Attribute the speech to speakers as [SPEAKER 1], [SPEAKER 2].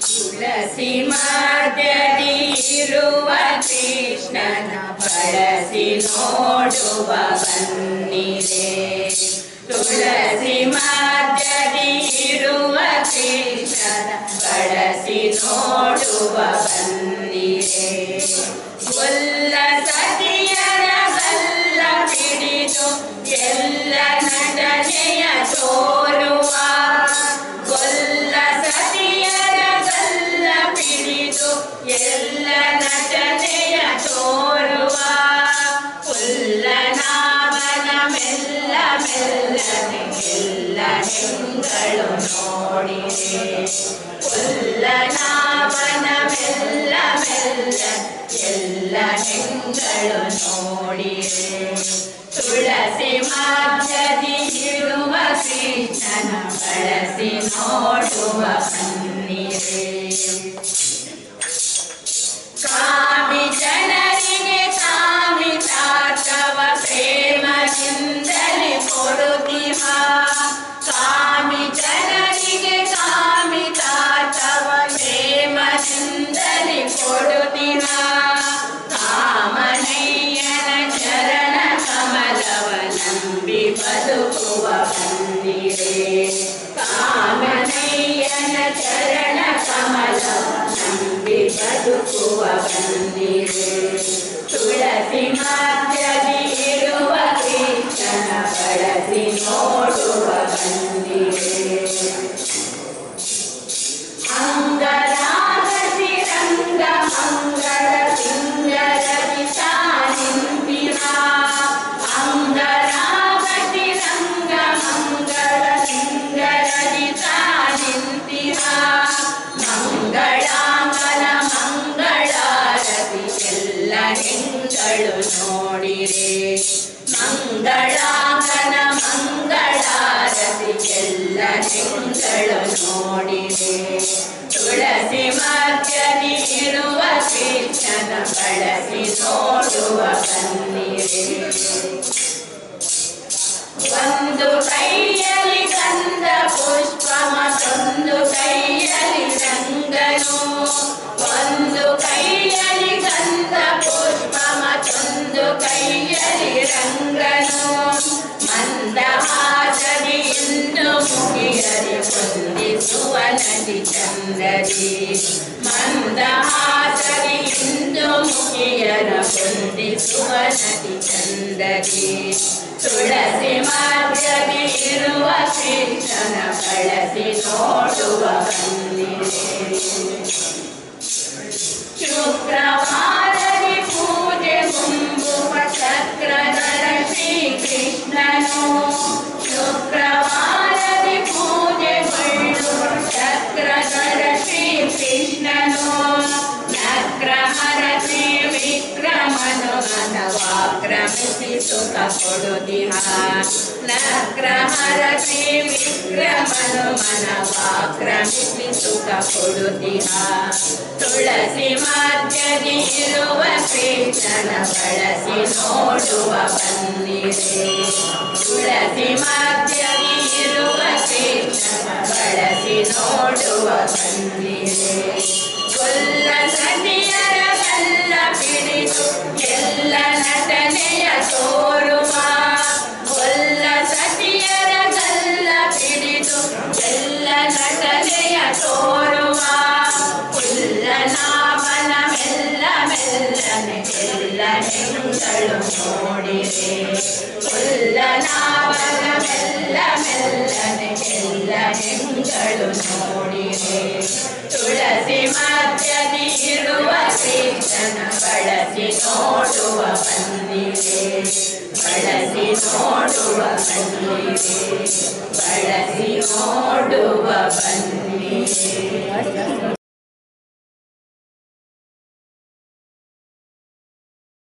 [SPEAKER 1] ತುಳಸಿ ಮಧ್ಯದಿರುವ ಕೃಷ್ಣನ ಬಳಸಿ ನೋಡುವ ಬನ್ನಿರೆ. ತುಳಸಿ ಮಧ್ಯದಿರುವ ಕೃಷ್ಣನ ಬಳಸಿ ನೋಡುವ ಬನ್ನಿರೆ. ಗೊಲ್ಲ ಸತಿಯರ ಗಲ್ಲ ಹಿಡಿದು ಎಲ್ಲ ನಟನೆಯ ತೋರುವ. ಗೊಲ್ಲ ಸತಿಯರ ಗಲ್ಲ ಹಿಡಿದು ಎಲ್ಲ ನಟನೆಯ ತೋರುವ. ಪುಲ್ಲನಾಭನ ಮೆಲ್ಲ ಮೆಲ್ಲನೆ ಎಲ್ಲ ಹೆಂಗಳು ನೋಡಿರೆ. ಪುಲ್ಲನಾಭನ ಮೆಲ್ಲ ಮೆಲ್ಲನೆ ಎಲ್ಲ ಹೆಂಗಳು ನೋಡಿರೆ. ತುಳಸಿ ಮಧ್ಯದಿ ಇರುವ ಕೃಷ್ಣನ ಬಳಸಿ ನೋಡುವ ಬನ್ನಿರೆ. ಕಾಮಿ ಜನರಿಗೆ ಕಾಮಿತಾರ್ಥವ ಪ್ರೇಮದಿಂದಲೇ ಕೊಡುತ್ತಿಹ. ಕಾಮಿ ಜನರಿಗೆ ಕಾಮಿತಾರ್ಥವ ಪ್ರೇಮದಿಂದಲೇ ಕೊಡುತ್ತಿಹ. ಕಾಮನಯ್ಯನ ಚರಣ ಕಮಲವ ನಂಬಿ ಬದುಕುವ ಬನ್ನಿರೆ. ಕಾಮನಯ್ಯನ ಚರಣ ಕಮಲವ ನಂಬಿ ಬದುಕುವ ಬನ್ನಿರೆ. ತುಳಸಿ ಮಧ್ಯದಿ ಇರುವ ಕೃಷ್ಣನ ಬಳಸಿ ನೋಡುವ ಬನ್ನಿರೆ. ಅಂಗರಾಗಸಿ ರಂಗ ಮಂಗಳ ಸಿಂಗರದಿ ತಾನಿಂದಿರ. ಅಂಗರಾಗಸಿ ರಂಗ ಮಂಗಳ ಸಿಂಗರದಿ ತಾನಿಂದಿರ. ಮಂಗಳಾಂಗನ ಮಂಗಳಾರತಿ ಎಲ್ಲ ಹೆಂಗಳು ನೋಡಿರೆ. ಮಂಗಳಾಂಗನ ಮಂಗಳಾರತಿ ಎಲ್ಲ ಹೆಂಗಳು ನೋಡಿರೆ. ತುಳಸಿ ಮಧ್ಯದಿ ಇರುವ ಕೃಷ್ಣನ ಬಳಸಿ ನೋಡುವ ಬನ್ನಿರೆ. ಒಂದು ಕೈಯಲ್ಲಿ ಗಂಧ ಪುಷ್ಪ ಮತ್ತೊಂದು ಕೈಯಲ್ಲಿ ರಂಗನು. ಒಂದು ಕೈಯಲ್ಲಿ ಗಂಧ ಪುಷ್ಪ ಮತ್ತೊಂದು ಕೈಯಲ್ಲಿ ರಂಗನು. ಮಂದಹಾಸದಿ ಇನ್ನು ಮುಗಿಯದೆ ಹೊಂದಿಸುವ ನಟಿ ಚಂದದಿ. ಮಂದಹಾಸದಿ ಇಂದು ಮುಗಿಯರ ಹೊಂದಿಸುವ ನಟಿ ಚಂದದಿ. ತುಳಸಿ ಮಧ್ಯದಿ ಇರುವ ಕೃಷ್ಣನ ಬಳಸಿ ನೋಡುವ ಬನ್ನಿರೆ. ಶುಕ್ರವಾರದಿ ಪೂಜೆ ಮುಂಬುವ ಚಕ್ರಧರ ಶ್ರೀಕೃಷ್ಣನು. ಶುಕ್ರವಾರದಿ ಪೂಜೆ ಕೊಳ್ಳುವ ಚಕ್ರಧರ ಶ್ರೀಕೃಷ್ಣನು. ನಗ್ರಹರ ಶ್ರೀ ವಿಕ್ರಮನು ಮನವಾಕ್ರಮಿಸಿ ಸುಖ ಕೊಡುತ್ತಿಹ. ನಗ್ರಹರ ಶ್ರೀ ವಿಕ್ರಮನು ಮನವಾಕ್ರಮಿಸಿ ಸುಖ ಕೊಡುತ್ತಿಹ. ತುಳಸಿ ಮಧ್ಯದಿ ಇರುವ ಕೃಷ್ಣನ ಬಳಸಿ ನೋಡುವ ಬನ್ನಿರೆ. ತುಳಸಿ ಮಧ್ಯದಿ ಇರುವ ಕೃಷ್ಣನ ಬಳಸಿ ನೋಡುವ ಬನ್ನಿರೆ. ಗೊಲ್ಲ ಸತಿಯರ ಗಲ್ಲ ಹಿಡಿದು ಎಲ್ಲ ನಟನೆಯ ತೋರುವ. ಗೊಲ್ಲ ಸತಿಯರ ಗಲ್ಲ ಹಿಡಿದು ಎಲ್ಲ ನಟನೆಯ ತೋರುವ. ಪುಲ್ಲನಾಭನ ಮೆಲ್ಲ ಮೆಲ್ಲನೆ ಎಲ್ಲ ಹೆಂಗಳು ನೋಡಿರೆ. ಪುಲ್ಲನಾಭನ ಮೆಲ್ಲ ಮೆಲ್ಲನೆ ಎಲ್ಲ ಹೆಂಗಳು ನೋಡಿರೆ. ತುಳಸಿ ಮಧ್ಯದಿ ಇರುವ ಕೃಷ್ಣನ ಬಳಸಿ ನೋಡುವ ಬನ್ನಿರೆ. ಬಳಸಿ ನೋಡುವ ಬನ್ನಿರೆ. ಬಳಸಿ ನೋಡುವ ಬನ್ನಿರೆ.